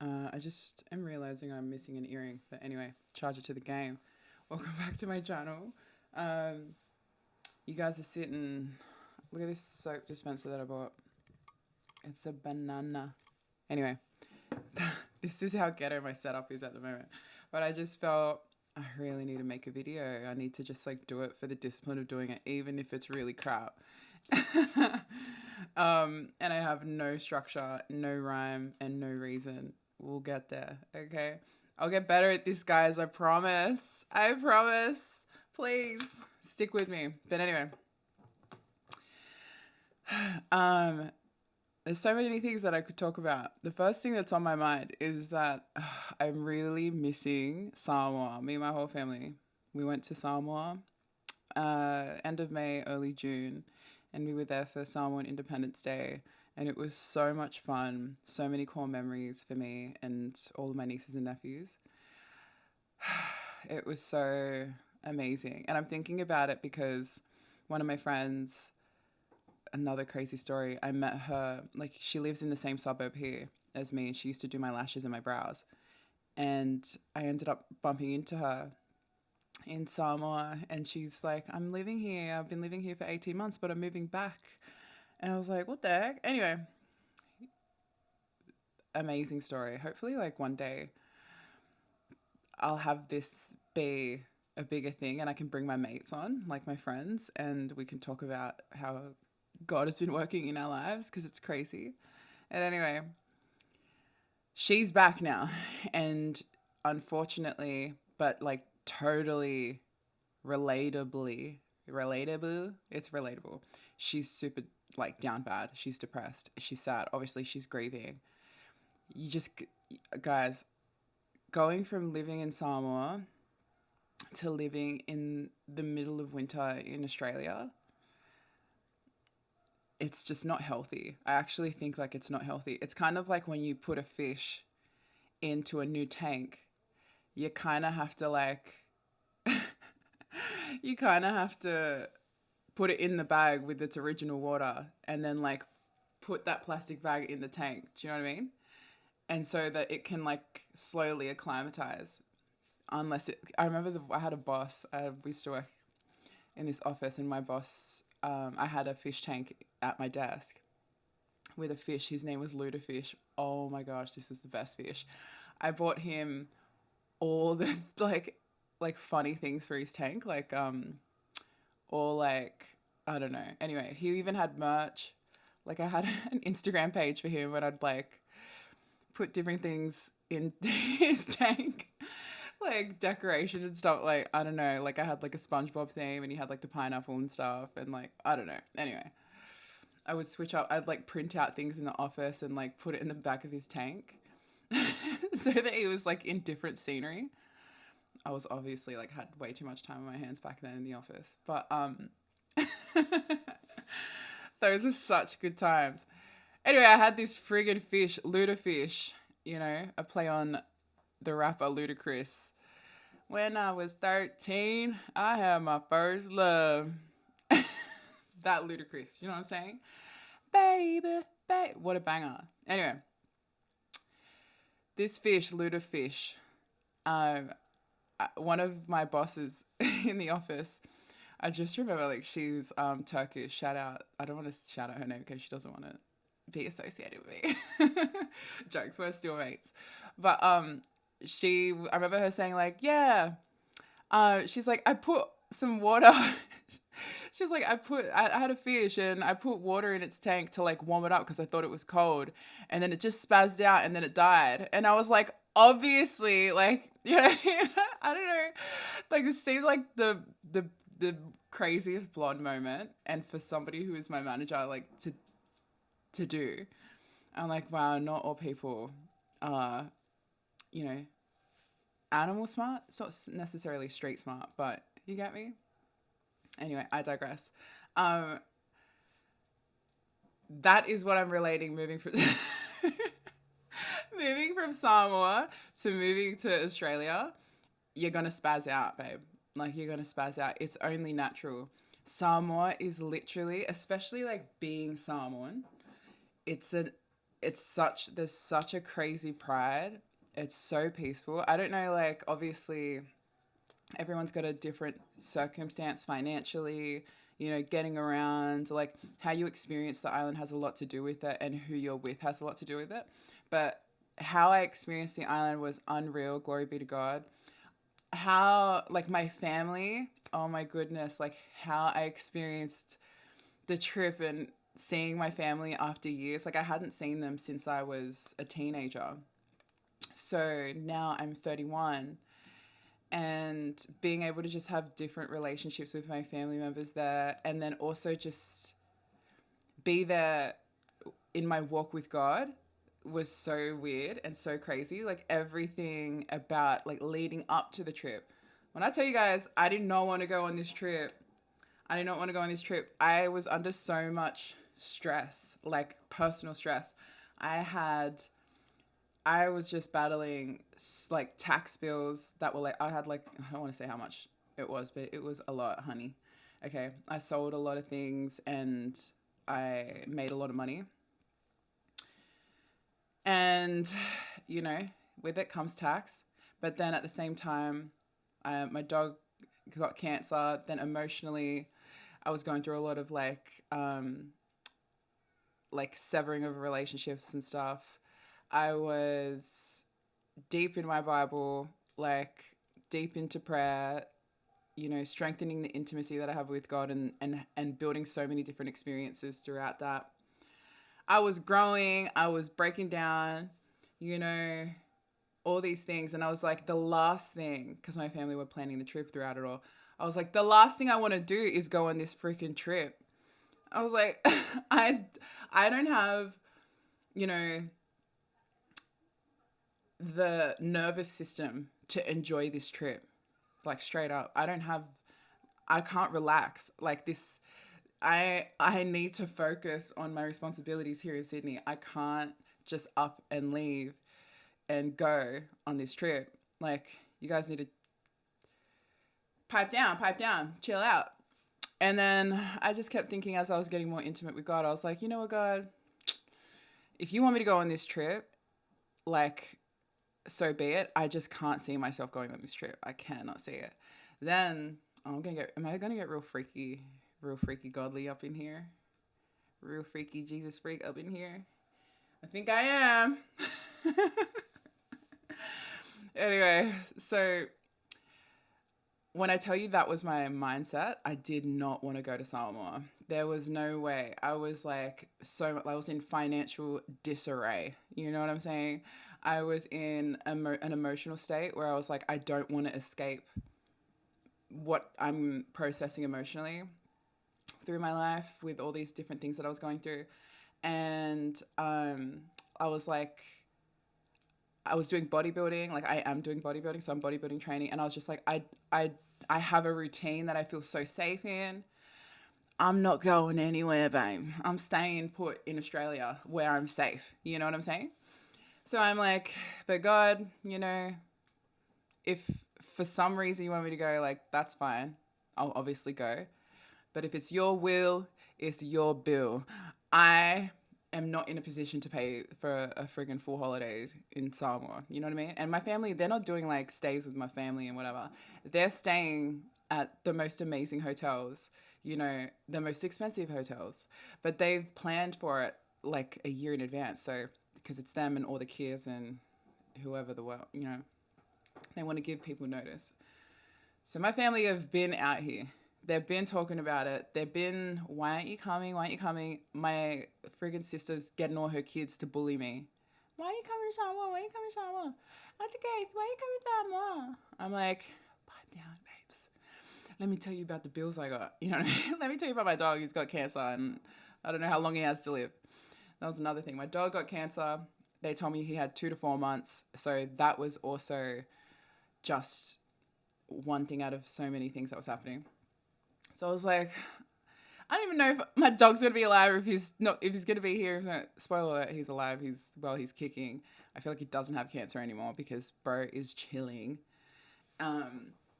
I just am realizing I'm missing an earring. But anyway, charge it to the game. Welcome back to my channel. Um, you guys are sitting. Look at this soap dispenser that I bought. It's a banana. Anyway, this is how ghetto my setup is at the moment. But I just felt I really need to make a video. I need to just like do it for the discipline of doing it, even if it's really crap. And I have no structure, no rhyme, and no reason. We'll get there, okay? I'll get better at this, guys. I promise. I promise. Please stick with me. But anyway, um, there's so many things that I could talk about. The first thing that's on my mind is that I'm really missing Samoa. Me and my whole family. We went to Samoa end of May, early June, and we were there for Samoan Independence Day. And it was so much fun, so many core memories for me and all of my nieces and nephews. It was so amazing. And I'm thinking about it because one of my friends, another crazy story, I met her, like, she lives in the same suburb here as me. She used to do my lashes and my brows. And I ended up bumping into her in Samoa, and she's like, I'm living here. I've been living here for 18 months, but I'm moving back. And I was like, what the heck? Anyway, amazing story. Hopefully, like one day I'll have this be a bigger thing and I can bring my mates on, like my friends, and we can talk about how God has been working in our lives because it's crazy. And anyway, she's back now. And unfortunately, but like totally relatable, it's relatable. She's super like down bad. She's depressed. She's sad. Obviously, she's grieving. You just, guys, going from living in Samoa to living in the middle of winter in Australia, it's just not healthy. I actually think like it's not healthy. It's kind of like when you put a fish into a new tank, you kind of have to like, you kind of have to put it in the bag with its original water and then like put that plastic bag in the tank. Do you know what I mean? And so that it can like slowly acclimatize. Unless it, I remember I had a boss. We used to work in this office, and my boss, I had a fish tank at my desk with a fish. His name was Ludafish. Oh my gosh, this was the best fish. I bought him all the like funny things for his tank, like or like I don't know. Anyway, he even had merch. Like I had an Instagram page for him, and I'd like put different things in his tank, like decoration and stuff. Like I don't know. Like I had like a SpongeBob theme, and he had like the pineapple and stuff, and like I don't know. Anyway, I would switch up. I'd like print out things in the office and like put it in the back of his tank, so that he was like in different scenery. I was obviously like had way too much time on my hands back then in the office, but those were such good times. Anyway, I had this friggin' fish, Ludafish, you know, a play on the rapper Ludacris. When I was 13, I had my first love. That Ludacris, you know what I'm saying? Baby, baby. What a banger. Anyway, this fish, Ludafish, um, one of my bosses in the office, I just remember like she's Turkish. Shout out. I don't want to shout out her name because she doesn't want to be associated with me. Jokes, we're still mates. But I remember her saying like, yeah. She's like, I put some water. She's like, I had a fish and I put water in its tank to like warm it up because I thought it was cold, and then it just spazzed out and then it died. And I was like, obviously, like, you know, I don't know, like it seems like the craziest blonde moment, and for somebody who is my manager, like to do, I'm like, wow, not all people are, you know, animal smart. It's not necessarily street smart, but you get me. Anyway, I digress. Um, that is what I'm relating moving from moving from Samoa to moving to Australia. You're gonna spaz out, babe. Like you're gonna spaz out. It's only natural. Samoa is literally, especially like being Samoan, it's a there's such a crazy pride. It's so peaceful. I don't know, like, obviously everyone's got a different circumstance financially, getting around, like how you experience the island has a lot to do with it, and who you're with has a lot to do with it. But how I experienced the island was unreal. Glory be to God. How, like, my family, oh my goodness, like how I experienced the trip and seeing my family after years. Like, I hadn't seen them since I was a teenager. So now I'm 31, and being able to just have different relationships with my family members there, and then also just be there in my walk with God was so weird and so crazy. Like, everything about, like, leading up to the trip. When I tell you guys, I did not want to go on this trip. I did not want to go on this trip. I was under so much stress, like personal stress. I had I was just battling like tax bills that were like, I had like, I don't want to say how much it was, but it was a lot, honey. Okay. I sold a lot of things and I made a lot of money. And, you know, with it comes tax. But then at the same time, my dog got cancer. Then emotionally, I was going through a lot of like severing of relationships and stuff. I was deep in my Bible, like deep into prayer, strengthening the intimacy that I have with God, and building so many different experiences throughout that. I was growing, I was breaking down, you know, all these things. And I was like, the last thing, because my family were planning the trip throughout it all, I was like, the last thing I want to do is go on this freaking trip. I was like, I don't have, you know, the nervous system to enjoy this trip. Like, straight up. I can't relax. Like this, I need to focus on my responsibilities here in Sydney. I can't just up and leave and go on this trip. Like, you guys need to pipe down, chill out. And then I just kept thinking, as I was getting more intimate with God, I was like, you know what, God, if you want me to go on this trip, like, so be it. I just can't see myself going on this trip. I cannot see it. Then am I gonna get real freaky godly up in here? Real freaky Jesus freak up in here? I think I am. Anyway, so when I tell you that was my mindset, I did not want to go to Samoa. There was no way. I was like I was in financial disarray. You know what I'm saying? I was in an emotional state where I was like, I don't want to escape what I'm processing emotionally through my life with all these different things that I was going through. And I was like, I was doing bodybuilding, like I am doing bodybuilding, so I'm bodybuilding training, and I was just like, I have a routine that I feel so safe in. I'm not going anywhere, babe. I'm staying put in Australia where I'm safe. You know what I'm saying? So I'm like, but God, if for some reason you want me to go, like, that's fine. I'll obviously go. But if it's your will, it's your bill. I am not in a position to pay for a friggin' full holiday in Samoa. You know what I mean? And my family, they're not doing like stays with my family and whatever. They're staying at the most amazing hotels, the most expensive hotels. But they've planned for it like a year in advance. So, because it's them and all the kids and whoever the world, they want to give people notice. So my family have been out here. They've been talking about it. They've been, why aren't you coming? Why aren't you coming? My friggin' sister's getting all her kids to bully me. Why are you coming to Samoa? Why are you coming to Samoa? That's okay. Why are you coming to Samoa? I'm like, pipe down, babes. Let me tell you about the bills I got. You know what I mean? Let me tell you about my dog who's got cancer and I don't know how long he has to live. That was another thing. My dog got cancer. They told me he had 2 to 4 months. So that was also just one thing out of so many things that was happening. So I was like, I don't even know if my dog's going to be alive or if he's going to be here. Spoiler alert, he's alive. He's kicking. I feel like he doesn't have cancer anymore because bro is chilling.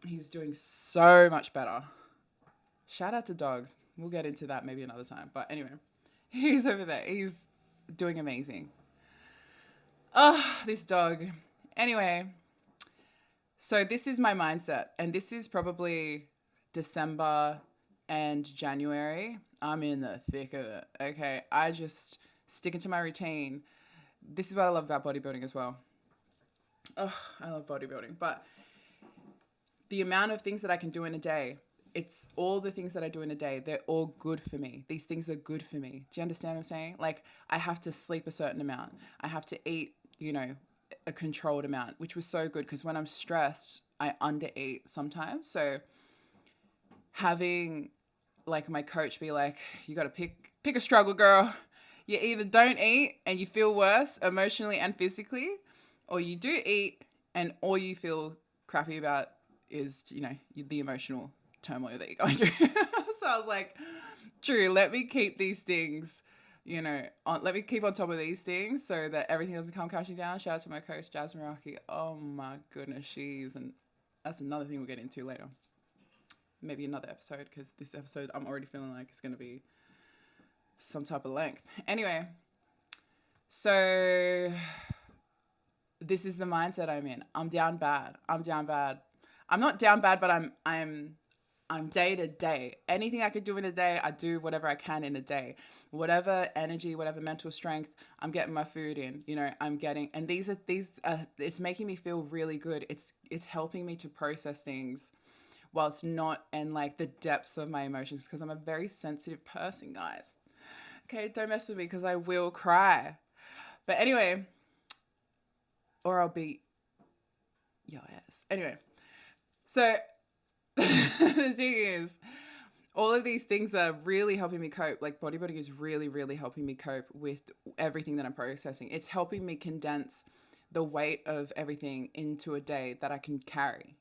He's doing so much better. Shout out to dogs. We'll get into that maybe another time. But anyway, he's over there. He's doing amazing. Oh, this dog. Anyway, so this is my mindset, and this is probably December and January. I'm in the thick of it. Okay, I just sticking to my routine. This is what I love about bodybuilding as well. Oh, I love bodybuilding, but the amount of things that I can do in a day, it's all the things that I do in a day, they're all good for me. These things are good for me. Do you understand what I'm saying? Like, I have to sleep a certain amount. I have to eat, a controlled amount, which was so good because when I'm stressed, I undereat sometimes. So having like my coach be like, you got to pick a struggle, girl. You either don't eat and you feel worse emotionally and physically, or you do eat and all you feel crappy about is, the emotional turmoil that you're going through. So I was like, true, let me keep these things, let me keep on top of these things so that everything doesn't come crashing down. Shout out to my coach, Jasmine Rocky. Oh my goodness, and that's another thing we'll get into later. Maybe another episode, because this episode I'm already feeling like it's going to be some type of length. Anyway, so this is the mindset I'm in. I'm down bad. I'm not down bad, but I'm day to day. Anything I could do in a day, I do whatever I can in a day. Whatever energy, whatever mental strength, I'm getting my food in. I'm getting, and these it's making me feel really good. It's helping me to process things whilst not in like the depths of my emotions, because I'm a very sensitive person, guys. Okay, don't mess with me because I will cry. But anyway, or I'll beat your ass. Anyway, so the thing is, all of these things are really helping me cope. Like bodybuilding is really, really helping me cope with everything that I'm processing. It's helping me condense the weight of everything into a day that I can carry,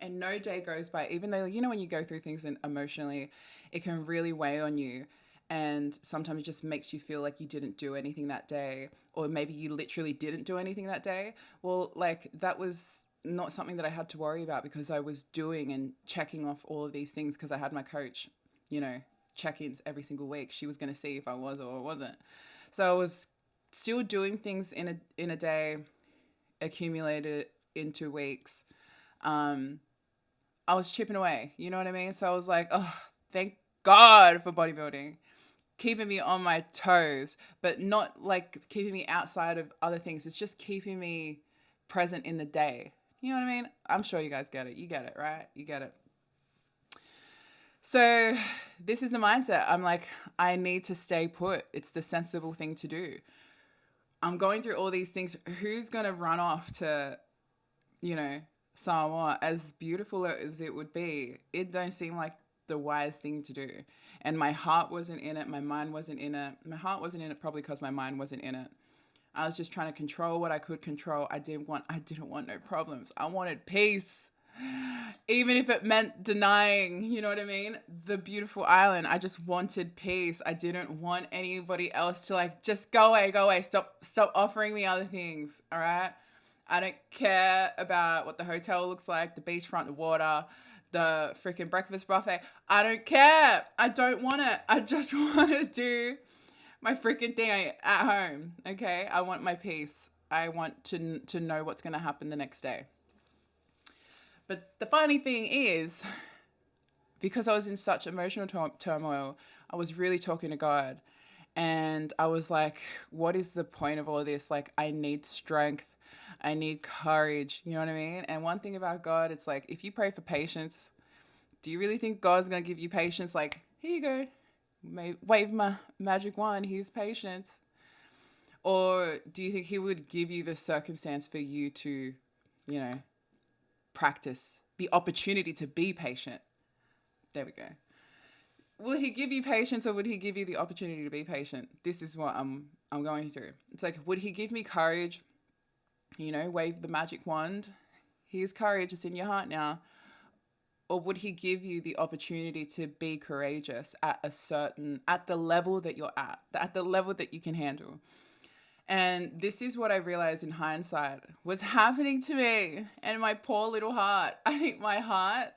And no day goes by, even though, when you go through things and emotionally, it can really weigh on you. And sometimes it just makes you feel like you didn't do anything that day, or maybe you literally didn't do anything that day. Well, like that was not something that I had to worry about because I was doing and checking off all of these things because I had my coach, check-ins every single week. She was going to see if I was or wasn't. So I was still doing things in a day, accumulated in 2 weeks. I was chipping away, you know what I mean? So I was like, oh, thank God for bodybuilding, keeping me on my toes, but not like keeping me outside of other things. It's just keeping me present in the day. You know what I mean? I'm sure you guys get it. You get it, right? You get it. So this is the mindset. I'm like, I need to stay put. It's the sensible thing to do. I'm going through all these things. Who's going to run off to, Samoa? As beautiful as it would be, it don't seem like the wise thing to do. And my heart wasn't in it. My mind wasn't in it. My heart wasn't in it probably because my mind wasn't in it. I was just trying to control what I could control. I didn't want no problems. I wanted peace. Even if it meant denying, you know what I mean? The beautiful island. I just wanted peace. I didn't want anybody else to like, just go away. Stop offering me other things. All right. I don't care about what the hotel looks like, the beachfront, the water, the freaking breakfast buffet. I don't care. I don't want it. I just want to do my freaking thing at home. Okay. I want my peace. I want to know what's going to happen the next day. But the funny thing is, because I was in such emotional turmoil, I was really talking to God. And I was like, what is the point of all of this? Like, I need strength. I need courage. You know what I mean? And one thing about God, it's like, if you pray for patience, do you really think God's going to give you patience? Like, here you go. Wave my magic wand. Here's patience. Or do you think he would give you the circumstance for you to, practice the opportunity to be patient? There we go. Will he give you patience, or would he give you the opportunity to be patient? This is what I'm going through. It's like, would he give me courage? Wave the magic wand. Here's courage. It's in your heart now. Or would he give you the opportunity to be courageous at the level that you're at the level that you can handle? And this is what I realized in hindsight was happening to me and my poor little heart. I think my heart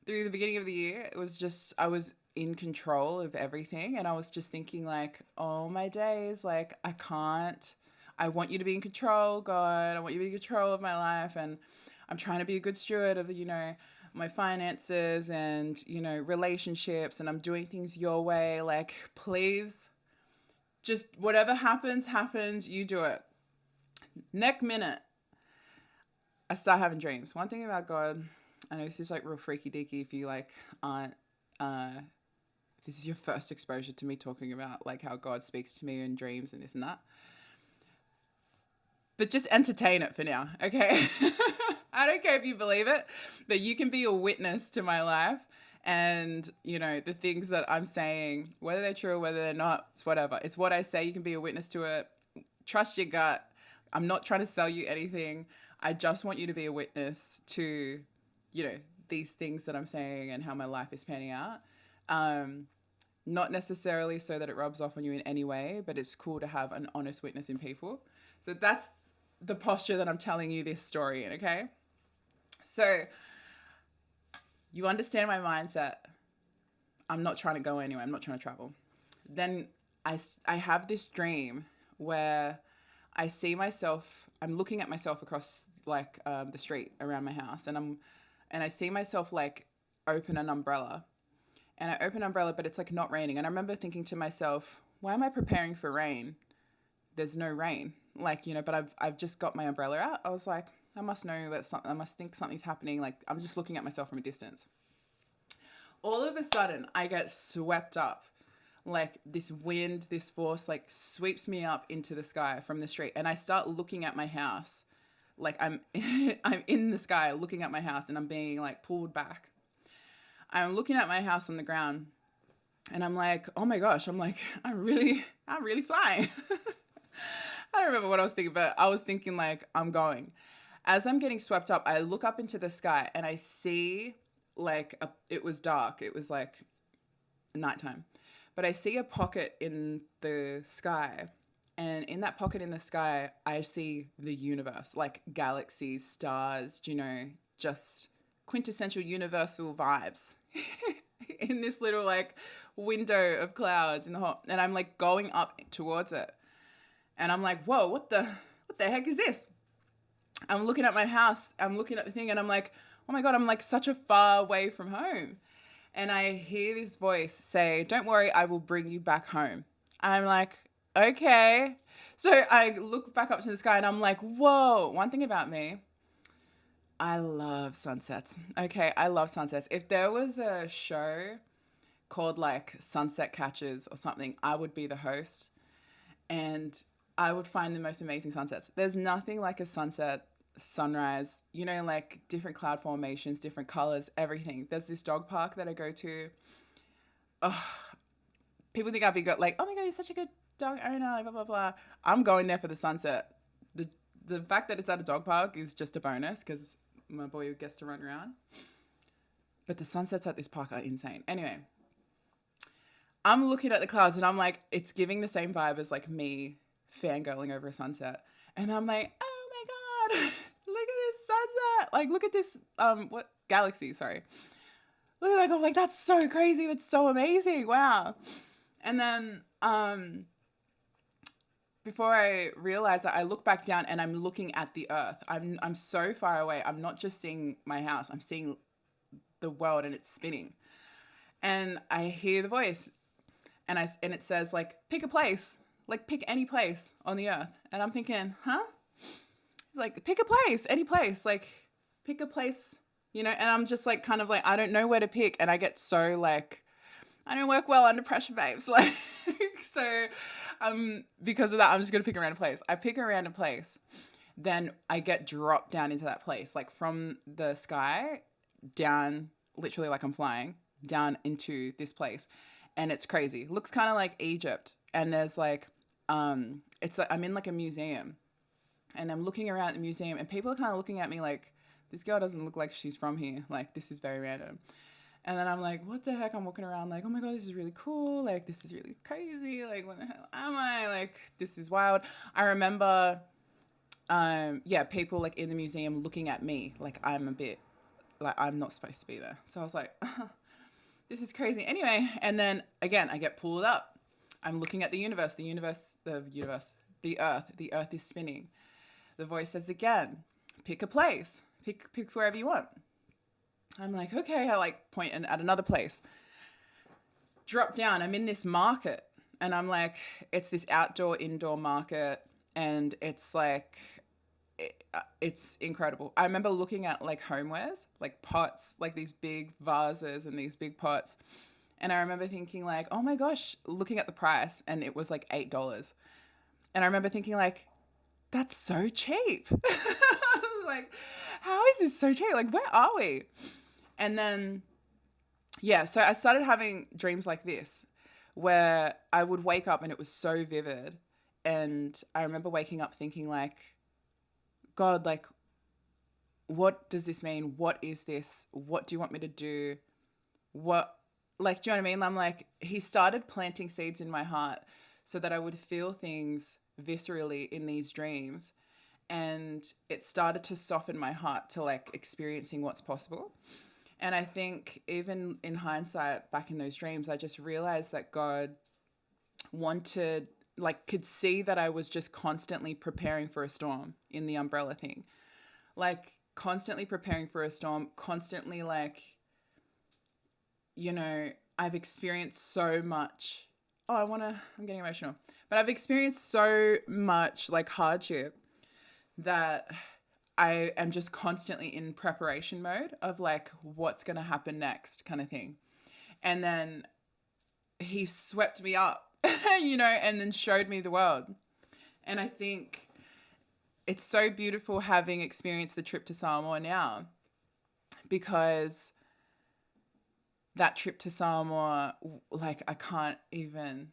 through the beginning of the year, it was just, I was in control of everything. And I was just thinking like, oh my days, like I I want you to be in control, God. I want you to be in control of my life. And I'm trying to be a good steward of, my finances and, relationships. And I'm doing things your way. Like, please, just whatever happens, happens. You do it. Next minute, I start having dreams. One thing about God, I know this is like real freaky deaky if you like aren't, if this is your first exposure to me talking about like how God speaks to me in dreams and this and that. But just entertain it for now, okay? I don't care if you believe it, but you can be a witness to my life and, the things that I'm saying, whether they're true or whether they're not, it's whatever. It's what I say. You can be a witness to it. Trust your gut. I'm not trying to sell you anything. I just want you to be a witness to, these things that I'm saying and how my life is panning out. Not necessarily so that it rubs off on you in any way, but it's cool to have an honest witness in people. So that's the posture that I'm telling you this story in, okay? So you understand my mindset. I'm not trying to go anywhere. I'm not trying to travel. Then I have this dream where I see myself, I'm looking at myself across like the street around my house, and I see myself like open an umbrella. And I open an umbrella, but it's like not raining. And I remember thinking to myself, why am I preparing for rain? There's no rain. Like, but I've just got my umbrella out. I was like, I must know that I must think something's happening. Like, I'm just looking at myself from a distance. All of a sudden, I get swept up. Like this wind, this force, like sweeps me up into the sky from the street. And I start looking at my house. Like I'm in the sky looking at my house and I'm being like pulled back. I'm looking at my house on the ground and I'm like, oh my gosh, I'm really flying. I don't remember what I was thinking, but I was thinking like, I'm going. As I'm getting swept up, I look up into the sky and I see like, it was dark. It was like nighttime, but I see a pocket in the sky. And in that pocket in the sky, I see the universe, like galaxies, stars, just quintessential universal vibes in this little like window of clouds in the hot. And I'm like going up towards it. And I'm like, whoa, what the heck is this? I'm looking at my house. I'm looking at the thing and I'm like, oh my God, I'm like such a far away from home. And I hear this voice say, don't worry, I will bring you back home. I'm like, okay. So I look back up to the sky and I'm like, whoa. One thing about me, I love sunsets. Okay, I love sunsets. If there was a show called like Sunset Catchers or something, I would be the host and I would find the most amazing sunsets. There's nothing like a sunset, sunrise, like different cloud formations, different colors, everything. There's this dog park that I go to. Oh, people think I'd be good, like, oh my God, you're such a good dog owner, blah, blah, blah. I'm going there for the sunset. The fact that it's at a dog park is just a bonus because my boy gets to run around. But the sunsets at this park are insane. Anyway, I'm looking at the clouds and I'm like, it's giving the same vibe as like me fangirling over a sunset. And I'm like, oh my God, look at this sunset. Like, look at this, what galaxy, sorry. Look at that, I'm like, that's so crazy. That's so amazing. Wow. And then, before I realize that, I look back down and I'm looking at the earth. I'm so far away. I'm not just seeing my house. I'm seeing the world and it's spinning. And I hear the voice and it says like, pick a place, like pick any place on the earth. And I'm thinking, huh? It's like, pick a place, any place, like pick a place, and I'm just like, kind of like, I don't know where to pick. And I get so like, I don't work well under pressure, babes. Like, so, because of that, I'm just going to pick a random place. I pick a random place. Then I get dropped down into that place, like from the sky down, literally like I'm flying down into this place. And it's crazy. Looks kind of like Egypt. And there's like, it's like, I'm in like a museum and I'm looking around the museum and people are kind of looking at me like, this girl doesn't look like she's from here. Like, this is very random. And then I'm like, what the heck? I'm walking around like, oh my God, this is really cool. Like, this is really crazy. Like, what the hell am I? Like, this is wild. I remember, people like in the museum looking at me like I'm a bit, like I'm not supposed to be there. So I was like, this is crazy. Anyway, and then again, I get pulled up. I'm looking at the universe, The earth is spinning. The voice says again, pick a place, pick wherever you want. I'm like, okay. I like point at another place. Drop down. I'm in this market, and I'm like, it's this indoor market, and it's like, it's incredible. I remember looking at like homewares, like pots, like these big vases and these big pots. And I remember thinking like, oh my gosh, looking at the price, and it was like $8. And I remember thinking like, that's so cheap. Like, how is this so cheap? Like, where are we? And then, yeah, so I started having dreams like this where I would wake up and it was so vivid. And I remember waking up thinking like, God, like, what does this mean? What is this? What do you want me to do? What, like, do you know what I mean? I'm like, he started planting seeds in my heart so that I would feel things viscerally in these dreams. And it started to soften my heart to like experiencing what's possible. And I think even in hindsight, back in those dreams, I just realized that God wanted, like, could see that I was just constantly preparing for a storm in the umbrella thing. Like, constantly preparing for a storm, constantly, like, you know, I've experienced so much. Oh, I'm getting emotional. But I've experienced so much, like, hardship that I am just constantly in preparation mode of like what's going to happen next kind of thing. And then he swept me up, you know, and then showed me the world. And I think it's so beautiful having experienced the trip to Samoa now, because that trip to Samoa, like, I can't even